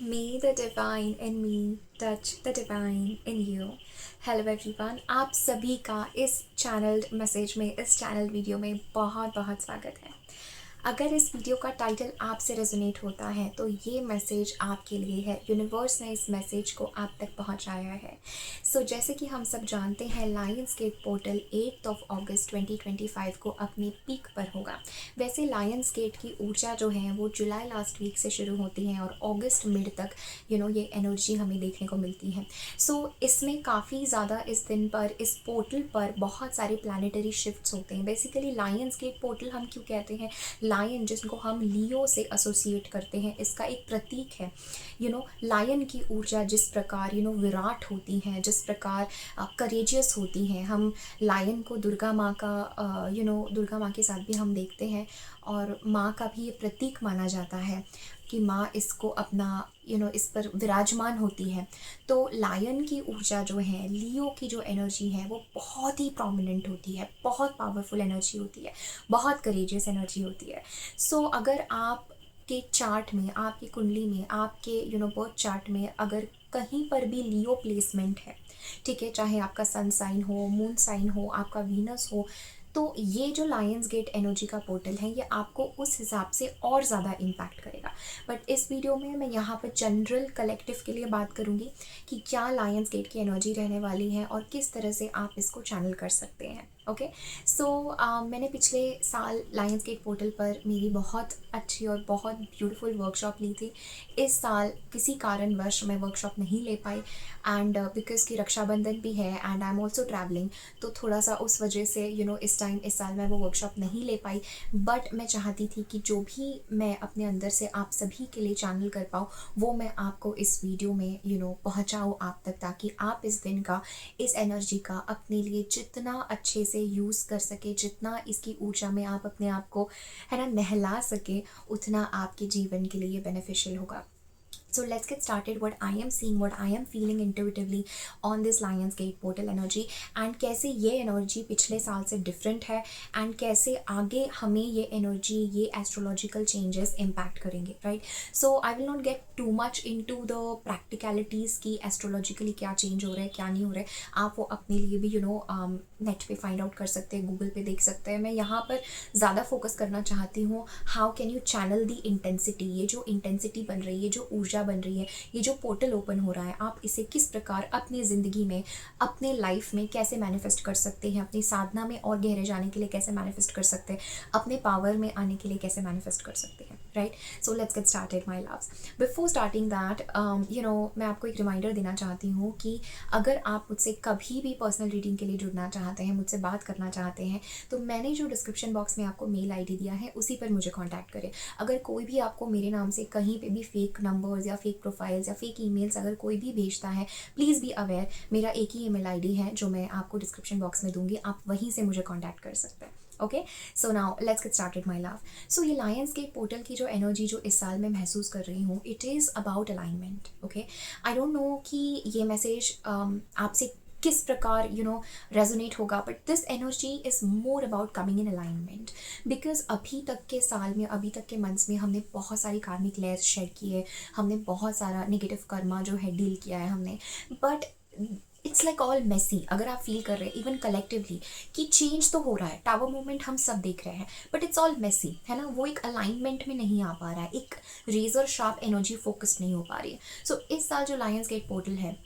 May the divine in me touch the divine in you. Hello everyone, आप सभी का इस चैनल मैसेज में, इस चैनल वीडियो में बहुत बहुत स्वागत है। अगर इस वीडियो का टाइटल आपसे रेजोनेट होता है तो ये मैसेज आपके लिए है। यूनिवर्स ने इस मैसेज को आप तक पहुंचाया है। जैसे कि हम सब जानते हैं, लायंस गेट पोर्टल 8 अगस्त 2025 को अपने पीक पर होगा। वैसे लायंस गेट की ऊर्जा जो है वो जुलाई लास्ट वीक से शुरू होती है और अगस्त मिड तक ये एनर्जी हमें देखने को मिलती है। इसमें काफ़ी ज़्यादा इस दिन पर, इस पोर्टल पर बहुत सारे प्लानिटरी शिफ्ट्स होते हैं। बेसिकली लायंस गेट पोर्टल हम क्यों कहते हैं? लायन, जिसको हम लियो से एसोसिएट करते हैं, इसका एक प्रतीक है। लायन की ऊर्जा जिस प्रकार विराट होती है, जिस प्रकार करेजियस होती है। हम लायन को दुर्गा माँ का दुर्गा माँ के साथ भी हम देखते हैं और माँ का भी ये प्रतीक माना जाता है कि माँ इसको अपना इस पर विराजमान होती है। तो लायन की ऊर्जा जो है, लियो की जो एनर्जी है, वो बहुत ही प्रोमिनेंट होती है, बहुत पावरफुल एनर्जी होती है, बहुत करेजियस एनर्जी होती है। अगर आप के चार्ट में, आपकी कुंडली में, आपके बर्थ चार्ट में अगर कहीं पर भी लियो प्लेसमेंट है, ठीक है, चाहे आपका सन साइन हो, मून साइन हो, आपका वीनस हो, तो ये जो लायंस गेट एनर्जी का पोर्टल है ये आपको उस हिसाब से और ज़्यादा इम्पैक्ट करेगा। बट इस वीडियो में मैं यहाँ पर जनरल कलेक्टिव के लिए बात करूँगी कि क्या लायंस गेट की एनर्जी रहने वाली है और किस तरह से आप इसको चैनल कर सकते हैं। ओके, मैंने पिछले साल लायंस गेट पोर्टल पर मेरी बहुत अच्छी और बहुत ब्यूटीफुल वर्कशॉप ली थी। इस साल किसी कारणवश मैं वर्कशॉप नहीं ले पाई, एंड बिकॉज की रक्षाबंधन भी है and I am also travelling, तो थोड़ा सा उस वजह से इस साल मैं वो वर्कशॉप नहीं ले पाई। बट मैं चाहती थी कि जो भी मैं अपने अंदर से आप सभी के लिए चैनल कर पाऊँ वो मैं आपको इस वीडियो में पहुँचाऊँ आप तक, ताकि आप इस दिन का, इस एनर्जी का अपने लिए जितना अच्छे से यूज़ कर सके, जितना इसकी ऊर्जा में आप अपने आप को है ना नहला सके, उतना आपके जीवन के लिए बेनिफिशियल होगा। So let's get started. What I am seeing, what I am feeling intuitively on this Lions Gate portal energy, and कैसे ये एनर्जी पिछले साल से डिफरेंट है, एंड कैसे आगे हमें ये एनर्जी, ये एस्ट्रोलॉजिकल चेंजेस इम्पैक्ट करेंगे, right. I will not get too much into the practicalities की एस्ट्रोलॉजिकली क्या चेंज हो रहा है, क्या नहीं हो रहा है। आप वो अपने लिए भी नेट पे फाइंड आउट कर सकते हैं, गूगल पे देख सकते हैं। मैं यहाँ पर ज़्यादा फोकस करना चाहती हूँ how can you channel the intensity. ये जो इंटेंसिटी बन रही है, जो ऊर्जा बन रही है, ये जो पोर्टल ओपन हो रहा है, आप इसे किस प्रकार अपनी ज़िंदगी में, अपने लाइफ में कैसे मैनिफेस्ट कर सकते हैं, अपनी साधना में और गहरे जाने के लिए कैसे मैनिफेस्ट कर सकते हैं, अपने पावर में आने के लिए कैसे मैनिफेस्ट कर सकते हैं, right. So let's get started my loves. Before starting that मैं आपको एक रिमाइंडर देना चाहती हूँ कि अगर आप मुझसे कभी भी पर्सनल रीडिंग के लिए जुड़ना चाहते हैं, मुझसे बात करना चाहते हैं, तो मैंने जो डिस्क्रिप्शन बॉक्स में आपको मेल आईडी दिया है उसी पर मुझे कांटेक्ट करें। अगर कोई भी आपको मेरे नाम से कहीं पे भी फेक नंबर्स या फेक प्रोफाइल्स या फेक ईमेल्स अगर कोई भी भेजता है, प्लीज़ बी अवेयर, मेरा एक ही ईमेल आईडी है जो मैं आपको डिस्क्रिप्शन बॉक्स में दूंगी, आप वहीं से मुझे कॉन्टैक्ट कर सकते हैं। Okay, so now let's get started my love. ये लायंस गेट पोर्टल की जो एनर्जी जो इस साल मैं महसूस कर रही हूँ, it is about alignment. Okay, I don't know कि ये मैसेज आपसे किस प्रकार रेजोनेट होगा, but this energy is more about coming in alignment. Because अभी तक के साल में, अभी तक के मंथ्स में हमने बहुत सारी कार्मिक लेयर्स शेड की है, हमने बहुत सारा नेगेटिव कर्मा जो है डील किया है हमने, but it's like all messy. अगर आप फील कर रहे हैं इवन कलेक्टिवली कि चेंज तो हो रहा है, टावर मूवमेंट हम सब देख रहे हैं, बट इट्स ऑल मेसी, है ना। वो एक अलाइनमेंट में नहीं आ पा रहा है, एक रेजर शार्प एनर्जी फोकस नहीं हो पा रही है। इस साल जो लायंस गेट पोर्टल है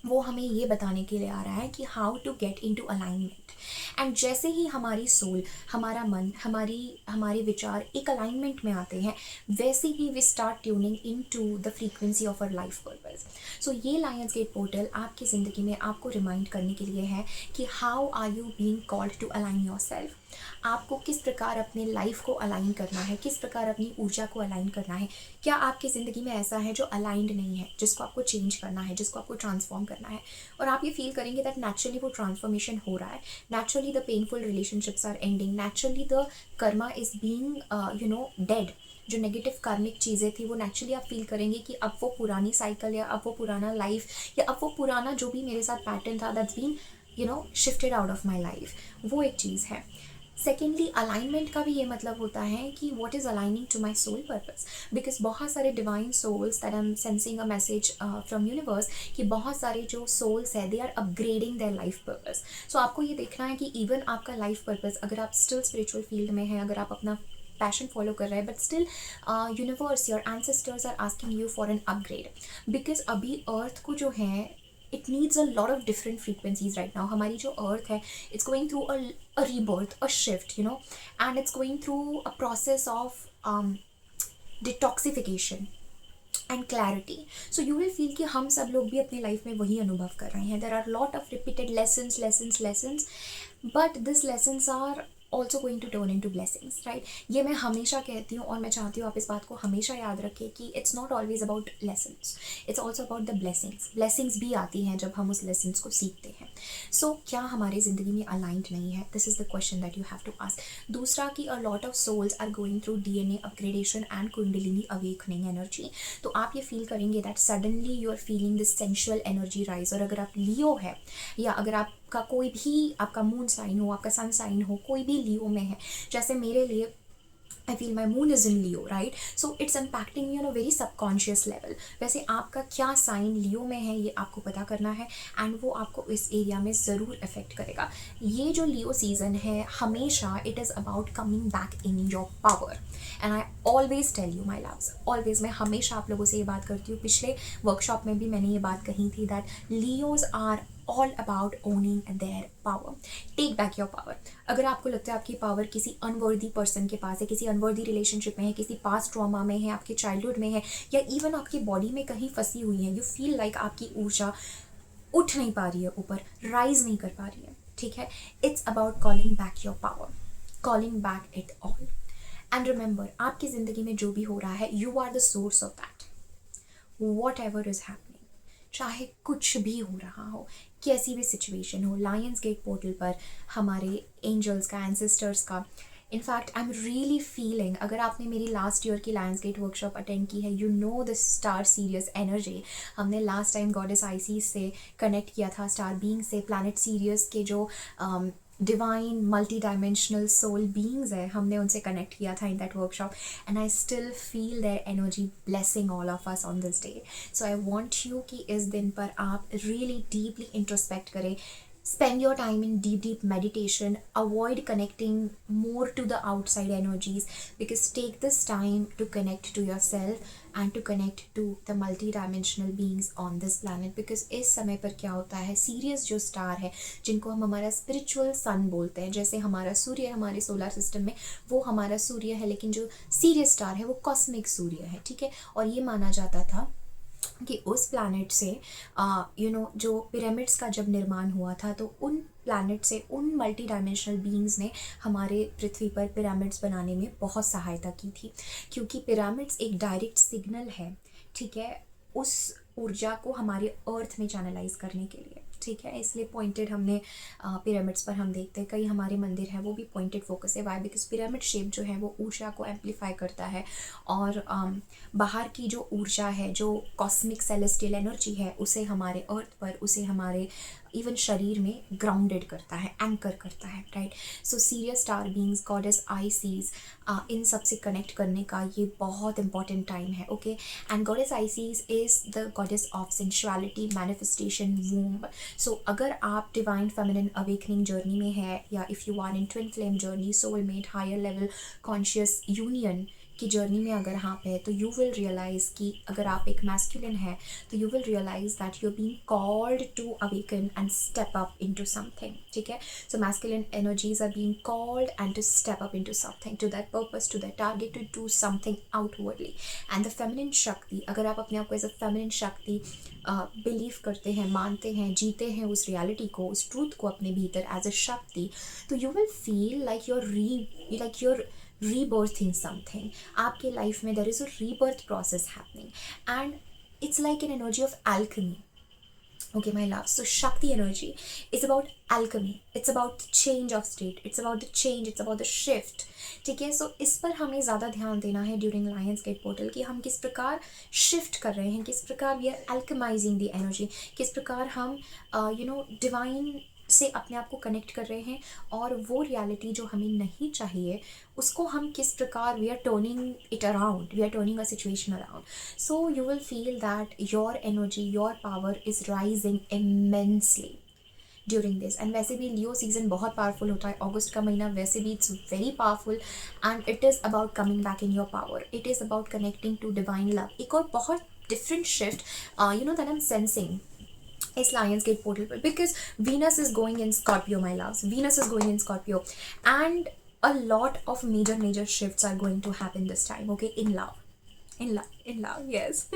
वो हमें ये बताने के लिए आ रहा है कि how to get into alignment. And जैसे ही हमारी सोल, हमारा मन, हमारे विचार एक अलाइनमेंट में आते हैं, वैसे ही we start tuning into the frequency of our life purpose. ये लायंस गेट पोर्टल आपकी ज़िंदगी में आपको रिमाइंड करने के लिए है कि how are you being called to align yourself. आपको किस प्रकार अपने लाइफ को अलाइन करना है, किस प्रकार अपनी ऊर्जा को अलाइन करना है। क्या आपकी ज़िंदगी में ऐसा है जो अलाइंड नहीं है, जिसको आपको चेंज करना है, जिसको आपको ट्रांसफॉर्म करना है, और आप ये फील करेंगे दैट नेचुरली वो ट्रांसफॉर्मेशन हो रहा है, naturally the painful relationships are ending, naturally the karma is being dead. जो नेगेटिव कार्मिक चीज़ें थी वो नेचुरली आप फील करेंगे कि अब वो पुरानी साइकिल, या अब वो पुराना लाइफ, या अब वो पुराना जो भी मेरे साथ पैटर्न था that's been shifted out of my life, वो एक चीज़ है। सेकेंडली अलाइनमेंट का भी ये मतलब होता है कि what is aligning to my soul purpose, because बहुत सारे divine souls that I am sensing a message from universe कि बहुत सारे जो सोल्स है they are upgrading their life purpose. So आपको ये देखना है कि इवन आपका लाइफ पर्पस, अगर आप स्टिल स्पिरिचुअल फील्ड में हैं, अगर आप अपना पैशन फॉलो कर रहे हैं, but still universe your ancestors are asking you for an upgrade, because अभी अर्थ को जो है it needs a lot of different frequencies right now. हमारी जो अर्थ है, it's going through a rebirth, a shift, you know, and it's going through a process of detoxification and clarity. So you will feel कि हम सब लोग भी अपनी life में वही अनुभव कर रहे हैं. There are lot of repeated lessons lessons lessons, but this lessons are also going to turn into blessings, right. ये मैं हमेशा कहती हूँ और मैं चाहती हूँ आप इस बात को हमेशा याद रखें कि it's not always about lessons, it's also about the blessings. Blessings भी आती हैं जब हम उस लेसन्स को सीखते हैं. सो क्या हमारी ज़िंदगी में अलाइंड नहीं है? This is the question that you have to ask. दूसरा कि a lot of souls are going through DNA upgradation and kundalini awakening energy. तो आप ये फील करेंगे that suddenly you are feeling this sensual energy rise. और अगर आप लियो है, या अगर आपका कोई भी, आपका मून साइन हो, आपका सन साइन हो, कोई भी लियो में है, जैसे मेरे लिए I feel my moon is in Leo, right? So it's impacting me on a very subconscious level. वैसे आपका क्या साइन लियो में है ये आपको पता करना है, एंड वो आपको इस एरिया में ज़रूर अफेक्ट करेगा. ये जो लियो सीज़न है हमेशा it is about coming back in your power. And I always tell you my loves, always, मैं हमेशा आप लोगों से ये बात करती हूँ. पिछले वर्कशॉप में भी मैंने ये बात कही थी that Leos are all about owning their power. Take back your power. अगर आपको लगता है आपकी पावर किसी अनवर्दी पर्सन के पास है, किसी अनवर्दी रिलेशनशिप में है, किसी पास्ट ट्रॉमा में है, आपके चाइल्डहुड में है, या इवन आपकी बॉडी में कहीं फंसी हुई है, यू फील लाइक आपकी ऊर्जा उठ नहीं पा रही है, ऊपर राइज नहीं कर पा रही है, ठीक है. It's about calling back your power, calling back it all. And remember, आपकी ज़िंदगी में जो भी हो रहा है, you are the source of that. Whatever is happening, चाहे कुछ भी हो रहा हो, कैसी भी सिचुएशन हो, लायंस गेट पोर्टल पर हमारे एंजल्स का, एंसेस्टर्स का. In fact I am really feeling, अगर आपने मेरी लास्ट ईयर की लायंस गेट वर्कशॉप अटेंड की है, you know the star Sirius energy. हमने लास्ट टाइम गॉडेस आइसिस से कनेक्ट किया था, स्टार बीइंग से, प्लैनेट सीरियस के जो divine multi dimensional soul beings है, हमने उनसे कनेक्ट किया था in that workshop. And I still feel their energy blessing all of us on this day. So I want you कि इस दिन पर आप रियली डीपली इंट्रोस्पेक्ट करें. Spend your time in deep meditation. Avoid connecting more to the outside energies, because take this time to connect to yourself and to connect to the multi-dimensional beings on this planet. Because इस समय पर क्या होता है, serious जो star है, जिनको हम हमारा स्पिरिचुअल सन बोलते हैं, जैसे हमारा सूर्य हमारे सोलर सिस्टम में वो हमारा सूर्य है, लेकिन जो सीरियस स्टार है वो कॉस्मिक सूर्य है, ठीक है. और ये माना जाता था कि उस प्लैनेट से जो पिरामिड्स का जब निर्माण हुआ था, तो उन प्लैनेट से उन मल्टी डायमेंशनल बीइंग्स ने हमारे पृथ्वी पर पिरामिड्स बनाने में बहुत सहायता की थी. क्योंकि पिरामिड्स एक डायरेक्ट सिग्नल है, ठीक है, उस ऊर्जा को हमारे अर्थ में चैनलाइज करने के लिए, ठीक है. इसलिए पॉइंटेड हमने पिरामिड्स पर हम देखते हैं, कई हमारे मंदिर है वो भी पॉइंटेड फोकस है. वाई? बिकॉज पिरामिड शेप जो है वो ऊर्जा को एम्पलीफाई करता है, और बाहर की जो ऊर्जा है, जो कॉस्मिक सेलेस्टियल एनर्जी है, उसे हमारे अर्थ पर, उसे हमारे इवन शरीर में ग्राउंडेड करता है, एंकर करता है, right. So serious star beings, goddess Isis, इन सब से कनेक्ट करने का ये बहुत इंपॉर्टेंट टाइम है, okay. And goddess Isis is the goddess of sensuality, manifestation, womb. So अगर आप डिवाइन फेमिनिन अवेकनिंग जर्नी में है, या if you are in twin flame journey, soulmate, higher level conscious union की जर्नी में अगर आप है, तो यू विल रियलाइज़ कि अगर आप एक मैस्कुलिन है, तो you will realize that you are being called to awaken and step up into something, ठीक है. So masculine energies are being called and to step up into something, to that purpose, to that target, to do something outwardly. And the feminine shakti, अगर आप अपने आप को as a feminine shakti believe करते हैं, मानते हैं, जीते हैं उस रियलिटी को, उस ट्रूथ को अपने भीतर एज अ शक्ति, तो you will feel like you're rebirthing something. आपके लाइफ में there is a rebirth process happening, and it's like an energy of alchemy. Okay, my love. So Shakti energy is about alchemy. It's about the change of state. It's about the change. It's about the shift. ठीक है. So इस पर हमें ज़्यादा ध्यान देना है during Lions Gate Portal कि हम किस प्रकार shift कर रहे हैं, किस प्रकार we are alchemizing the energy, किस प्रकार हम divine से अपने आप को कनेक्ट कर रहे हैं, और वो रियलिटी जो हमें नहीं चाहिए उसको हम किस प्रकार we are turning it around, we are turning a situation around. So you will feel that your energy, your power is rising immensely during this. And वैसे भी लियो सीजन बहुत पावरफुल होता है, अगस्त का महीना वैसे भी it's very powerful, and it is about coming back in your power, it is about connecting to divine love. एक और बहुत different shift that I am sensing is Lionsgate portal, because Venus is going in Scorpio, my loves. Venus is going in Scorpio, and a lot of major shifts are going to happen this time. Okay, in love, yes.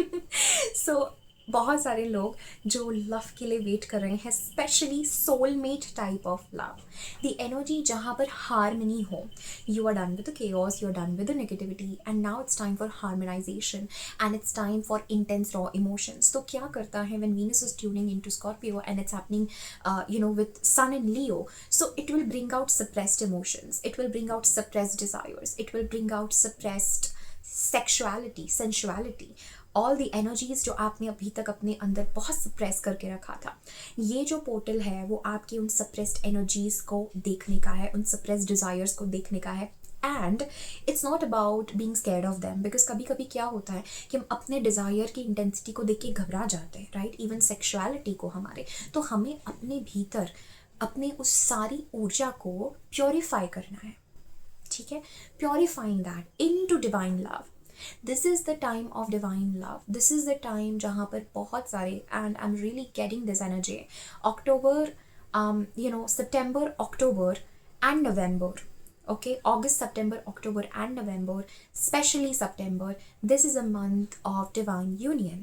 So बहुत सारे लोग जो love के लिए wait कर रहे हैं, specially soulmate type of love, the energy जहाँ पर हारमनी हो. You are done with the chaos, you are done with the negativity, and now it's time for harmonization, and it's time for intense raw emotions. तो क्या करता है when Venus is tuning into Scorpio and it's happening with sun in Leo, so it will bring out suppressed emotions, it will bring out suppressed desires, it will bring out suppressed sexuality, sensuality, all the energies जो आपने अभी तक अपने अंदर बहुत suppress करके रखा था. ये जो पोर्टल है वो आपकी उन सप्रेस्ड एनर्जीज को देखने का है, उन सप्रेस्ड डिज़ायर्स को देखने का है. And it's not about being scared of them, because कभी कभी क्या होता है कि हम अपने डिज़ायर की इंटेंसिटी को देख के घबरा जाते हैं, राइट, इवन सेक्शुअलिटी को हमारे. तो हमें अपने भीतर अपने उस सारी ऊर्जा को प्योरीफाई करना है, ठीक है, purifying that into divine love. This is the time of divine love. This is the time जहाँ पर बहुत सारे, and I am really getting this energy, October, September, October and November. Okay, August, September, October and November, especially September, this is a month of divine union.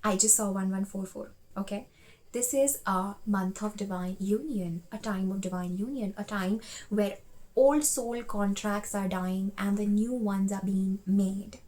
I just saw 1144. Okay, this is a month of divine union, a time of divine union, a time where old soul contracts are dying and the new ones are being made.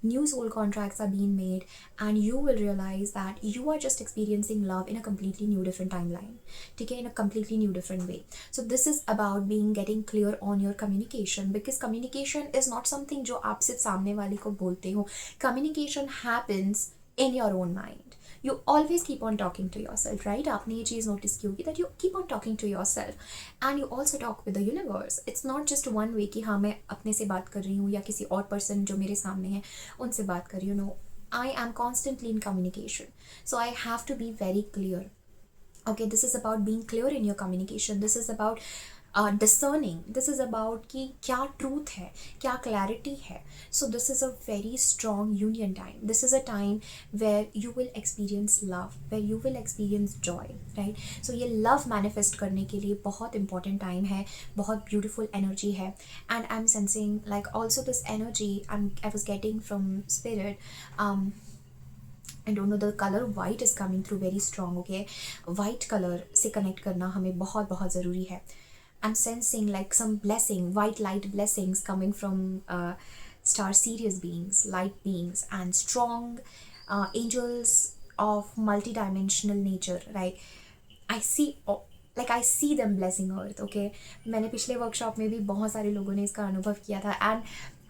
New soul contracts are being made, and you will realize that you are just experiencing love in a completely new different timeline, okay, in a completely new different way. So this is about getting clear on your communication, because communication is not something जो आप सिर्फ सामने वाले को बोलते हो. Communication happens in your own mind. You always keep on talking to yourself, right? आपने ये चीज़ नोटिस की होगी that you keep on talking to yourself, and you also talk with the universe. It's not just one way कि हाँ मैं अपने से बात कर रही हूँ या किसी और पर्सन जो मेरे सामने है उनसे बात कर रही हूँ. No, I am constantly in communication, so I have to be very clear. Okay, this is about being clear in your communication. This is about discerning. This is about कि क्या truth है, क्या clarity है. So this is a very strong union time. This is a time where you will experience love, where you will experience joy, right? So ये love manifest करने के लिए बहुत important time है, बहुत beautiful energy है. And I'm sensing like also this energy I was getting from spirit. I don't know, the color white is coming through very strong. Okay, white color से connect करना हमें बहुत बहुत ज़रूरी है. I'm sensing like some blessing, white light blessings coming from star Sirius beings, light beings, and strong angels of multidimensional nature, right? I see them blessing earth. Okay, मैंने पिछले workshop में भी बहुत सारे लोगों ने इसका अनुभव किया था. And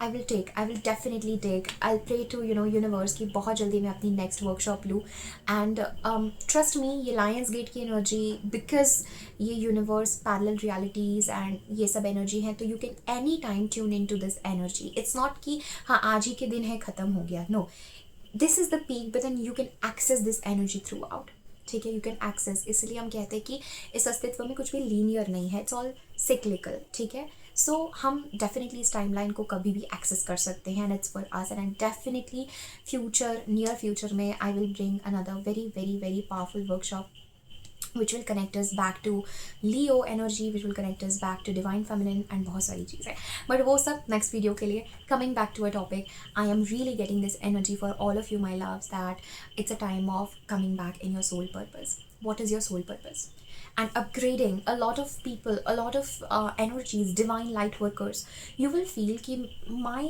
I will definitely take, I'll pray to universe कि बहुत जल्दी मैं अपनी next workshop लूँ. And trust me, ये Lionsgate की energy, because ये universe parallel realities and ये सब energy है, तो you can anytime tune into this energy. It's not कि हाँ आज ही के दिन है ख़त्म हो गया. No, this is the peak, but then you can access this energy throughout. ठीक है, यू कैन एक्सेस. इसलिए हम कहते हैं कि इस अस्तित्व में कुछ भी लीनियर नहीं है, इट्स ऑल सिक्लिकल. ठीक है, सो हम डेफिनेटली इस टाइमलाइन को कभी भी एक्सेस कर सकते हैं, and it's for us. And definitely near future में I will bring another very very very powerful workshop which will connect us back to Leo energy, which will connect us back to divine feminine, and बहुत सारी चीज़ें. But वो सब next video के लिए. Coming back to a topic, I am really getting this energy for all of you, my loves, that it's a time of coming back in your soul purpose. What is your soul purpose? And upgrading. A lot of people, a lot of energies, divine light workers, you will feel कि my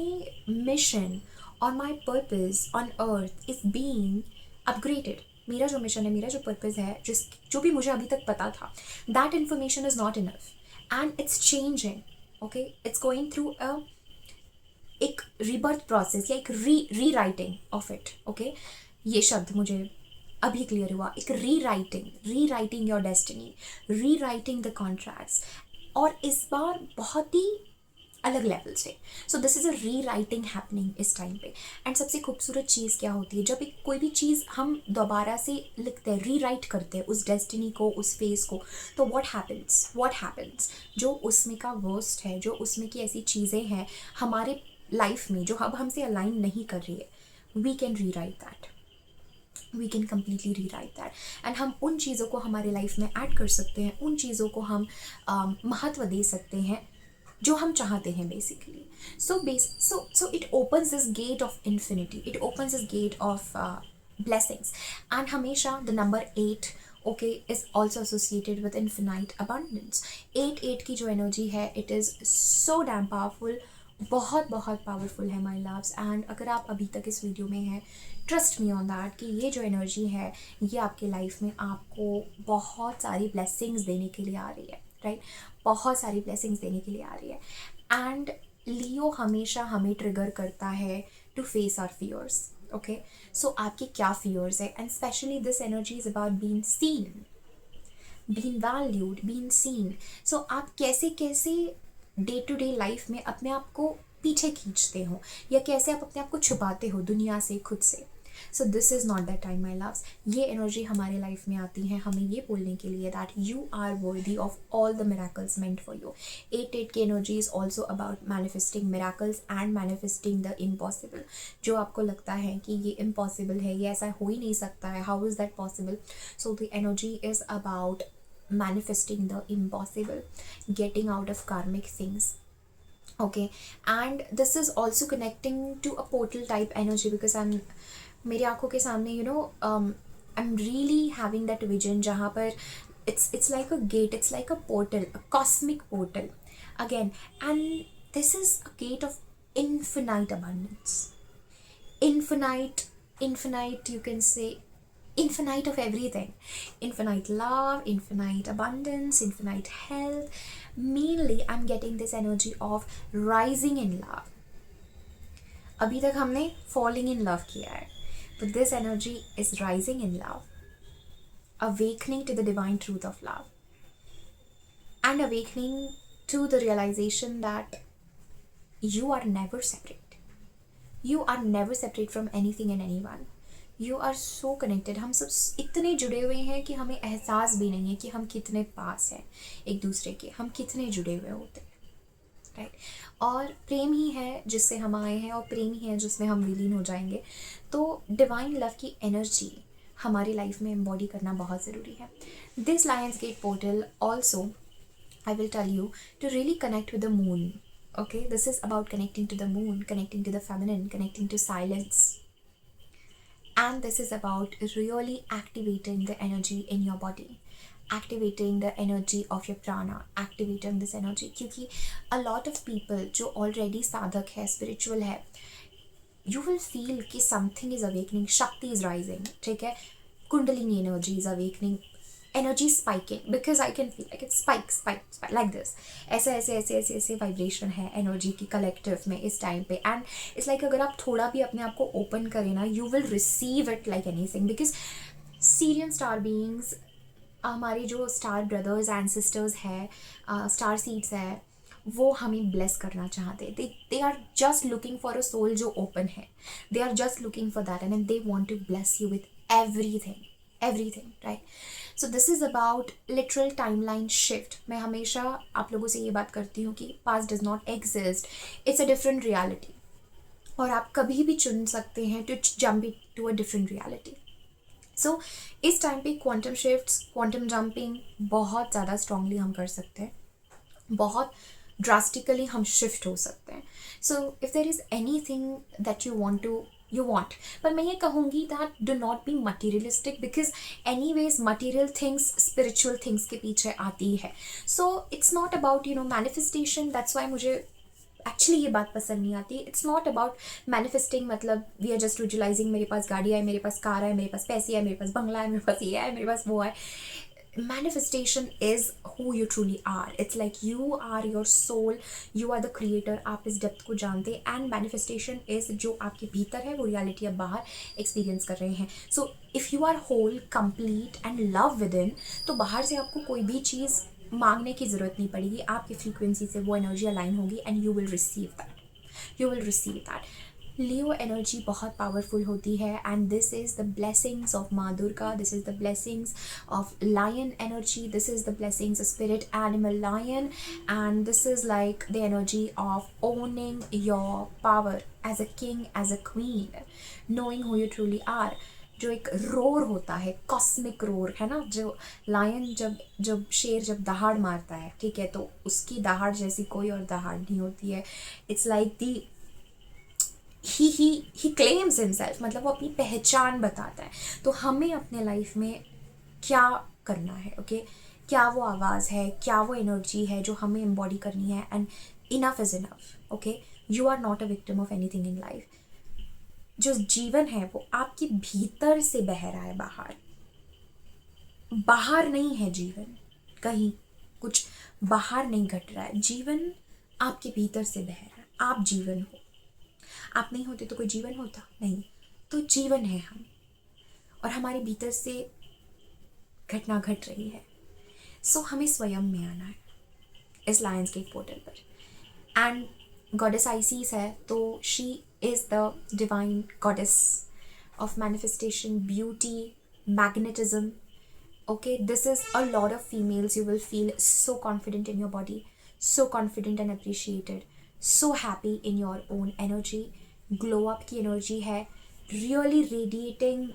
mission or my purpose on earth is being upgraded. मेरा जो mission है, मेरा जो purpose है, जो भी मुझे अभी तक पता था, that information is not enough, and it's changing. Okay, it's going through एक रीबर्थ प्रोसेस या एक री राइटिंग ऑफ इट. ओके, ये शब्द मुझे अभी क्लियर हुआ, एक rewriting your destiny, rewriting the contracts, और इस बार बहुत ही अलग लेवल से. सो दिस इज़ अ री राइटिंग हैपनिंग इस टाइम पे. एंड सबसे खूबसूरत चीज़ क्या होती है, जब एक कोई भी चीज़ हम दोबारा से लिखते हैं, री राइट करते हैं उस डेस्टिनी को, उस फेस को, तो व्हाट हैपन्स, जो उसमें का वर्स्ट है, जो उसमें की ऐसी चीज़ें हैं हमारे लाइफ में जो अब हमसे अलाइन नहीं कर रही है, we can rewrite that, we can completely rewrite that. And हम उन चीज़ों को हमारे लाइफ में ऐड कर सकते हैं, उन चीज़ों को हम महत्व दे सकते हैं जो हम चाहते हैं basically. So it opens this gate of infinity, it opens this gate of blessings. And हमेशा the number 8, okay, is also associated with infinite abundance. 8 की जो एनर्जी है, it is so damn powerful, बहुत बहुत पावरफुल है माई loves. And अगर आप अभी तक इस वीडियो में हैं, ट्रस्ट मी ऑन दैट कि ये जो एनर्जी है ये आपके लाइफ में आपको बहुत सारी ब्लेसिंग्स देने के लिए आ रही है, राइट? बहुत सारी ब्लेसिंग्स देने के लिए आ रही है. एंड लियो हमेशा हमें ट्रिगर करता है to face our fears. Okay, so आपके क्या फियर्स है, and specially this energy is about being seen, being valued, being seen. So आप कैसे कैसे डे टू डे लाइफ में अपने आप को पीछे खींचते हो, या कैसे आप अपने आप को छुपाते हो दुनिया से, खुद से. So this is not that time my loves. ये एनर्जी हमारे लाइफ में आती है हमें ये बोलने के लिए that you are worthy of all the miracles meant for you. 8 की energy is also about manifesting miracles and manifesting the impossible. जो आपको लगता है कि ये इम्पॉसिबल है, ये ऐसा हो ही नहीं सकता है, how is that possible. So the energy is about manifesting the impossible, getting out of karmic things. Okay, and this is also connecting to a portal type energy because मेरी आंखों के सामने I'm really having that vision जहाँ पर it's like a gate, it's like a portal, a cosmic portal again, and this is a gate of infinite abundance, infinite you can say, infinite of everything, infinite love, infinite abundance, infinite health. Mainly I'm getting this energy of rising in love. अभी तक हमने falling in love किया है, but this energy is rising in love, awakening to the divine truth of love, and awakening to the realization that you are never separate, you are never separate from anything and anyone. You are so connected. हम सब इतने जुड़े हुए हैं कि हमें एहसास भी नहीं है कि हम कितने पास हैं एक दूसरे के, हम कितने जुड़े हुए होते हैं, राइट? और प्रेम ही है जिससे हम आए हैं, और प्रेम ही है जिसमें हम विलीन हो जाएंगे. तो डिवाइन लव की एनर्जी हमारी लाइफ में एम्बॉडी करना बहुत ज़रूरी है. This lion's gate portal also I will tell you to really connect with the moon. Okay, this is about connecting to the moon, connecting to the feminine, connecting to silence. And this is about really activating the energy in your body, activating the energy of your prana, activating this energy. क्योंकि a lot of people जो already साधक है, spiritual है, you will feel कि something is awakening, Shakti is rising, ठीक है? Kundalini energy is awakening, energy spiking, because I can feel like it spike like this. ऐसे vibration है energy की कलेक्टिव में इस टाइम पे. एंड इट्स लाइक अगर आप थोड़ा भी अपने आप को ओपन करें ना, you will receive it like anything, because Sirian star beings, हमारे जो स्टार ब्रदर्स एंड सिस्टर्स है, स्टार सीड्स है, वो हमें ब्लेस करना चाहते. They are just looking for a soul जो ओपन है. They are just looking for that and they want to bless you with everything, right? So this is about literal timeline shift. मैं हमेशा आप लोगों से ये बात करती हूँ कि past does not exist, it's a different reality, और आप कभी भी चुन सकते हैं to jump to a different reality. So इस टाइम पे quantum shifts, quantum jumping बहुत ज़्यादा strongly हम कर सकते हैं, बहुत drastically हम shift हो सकते हैं. So if there is anything that you want, पर मैं ये कहूँगी that do not be materialistic, because anyways material things spiritual things के पीछे आती है. So it's not about manifestation. That's why मुझे एक्चुअली ये बात पसंद नहीं आती. इट्स नॉट अबाउट मैनिफेस्टिंग, मतलब वी आर जस्ट विजुअलाइजिंग, मेरे पास गाड़ी है, मेरे पास कार है, मेरे पास पैसे है, मेरे पास बंगला है, मेरे पास ये है, मेरे पास वो है. manifestation is who you truly are. It's like you are your soul, you are the creator. आप इस डेप्थ को जानते हैं, एंड मैनिफेस्टेशन इज जो आपके भीतर है वो रियलिटी आप बाहर एक्सपीरियंस कर रहे हैं. So if you are whole, complete and love within, तो बाहर से आपको कोई भी चीज़ मांगने की ज़रूरत नहीं पड़ेगी. आपकी फ्रीक्वेंसी से वो एनर्जी अलाइन होगी and you will receive that. You will receive that. Leo energy बहुत पावरफुल होती है, and this is the blessings of Maa Durga, this is the blessings of lion energy, this is the blessings spirit animal lion, and this is like the energy of owning your power as a king, as a queen, knowing who you truly are. जो एक roar होता है, cosmic roar है ना, जो lion जब जब शेर जब दहाड़ मारता है, ठीक है, तो उसकी दहाड़ जैसी कोई और दहाड़ नहीं होती है. It's like the he claims himself, मतलब वो अपनी पहचान बताता है. तो हमें अपने लाइफ में क्या करना है, ओके क्या वो आवाज़ है, क्या वो एनर्जी है जो हमें एम्बॉडी करनी है, and enough is enough. Okay, you are not a victim of anything in life. जो जीवन है वो आपके भीतर से बह रहा है, बाहर बाहर नहीं है जीवन. कहीं कुछ बाहर नहीं घट रहा है, जीवन आपके भीतर से बह रहा है. आप जीवन हो. आप नहीं होते तो कोई जीवन होता नहीं. तो जीवन है हम, और हमारे भीतर से घटना घट रही है. सो हमें स्वयं में आना है इस लायंस गेट पोर्टल पर. एंड गॉडेस आइसिस है, तो she is the divine goddess of manifestation, beauty, magnetism. Okay, this is a lot of females. You will feel so confident in your body, so confident and appreciated, so happy in your own energy. Glow up की energy है, really radiating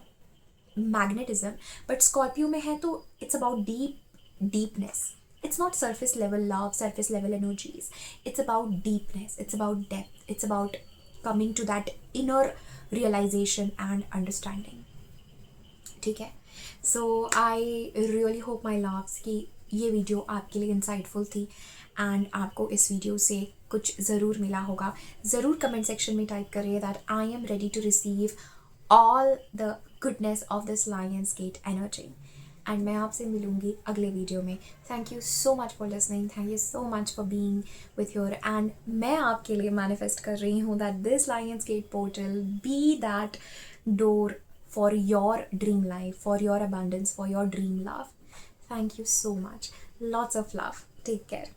magnetism. But Scorpio में है तो it's about deepness. It's not surface level love, surface level energies. It's about deepness, it's about depth, it's about coming to that inner realization and understanding. ठीक है. So I really hope my loves कि ये video आपके लिए insightful थी, and आपको इस video से कुछ ज़रूर मिला होगा. ज़रूर कमेंट सेक्शन में टाइप करिए that I am ready to receive all the goodness of this lion's gate energy. And मैं आपसे मिलूँगी अगले वीडियो में. Thank you so much for listening, thank you so much for being with your. And मैं आपके लिए manifest कर रही हूँ that this lion's gate portal be that door for your dream life, for your abundance, for your dream love. Thank you so much. Lots of love. Take care.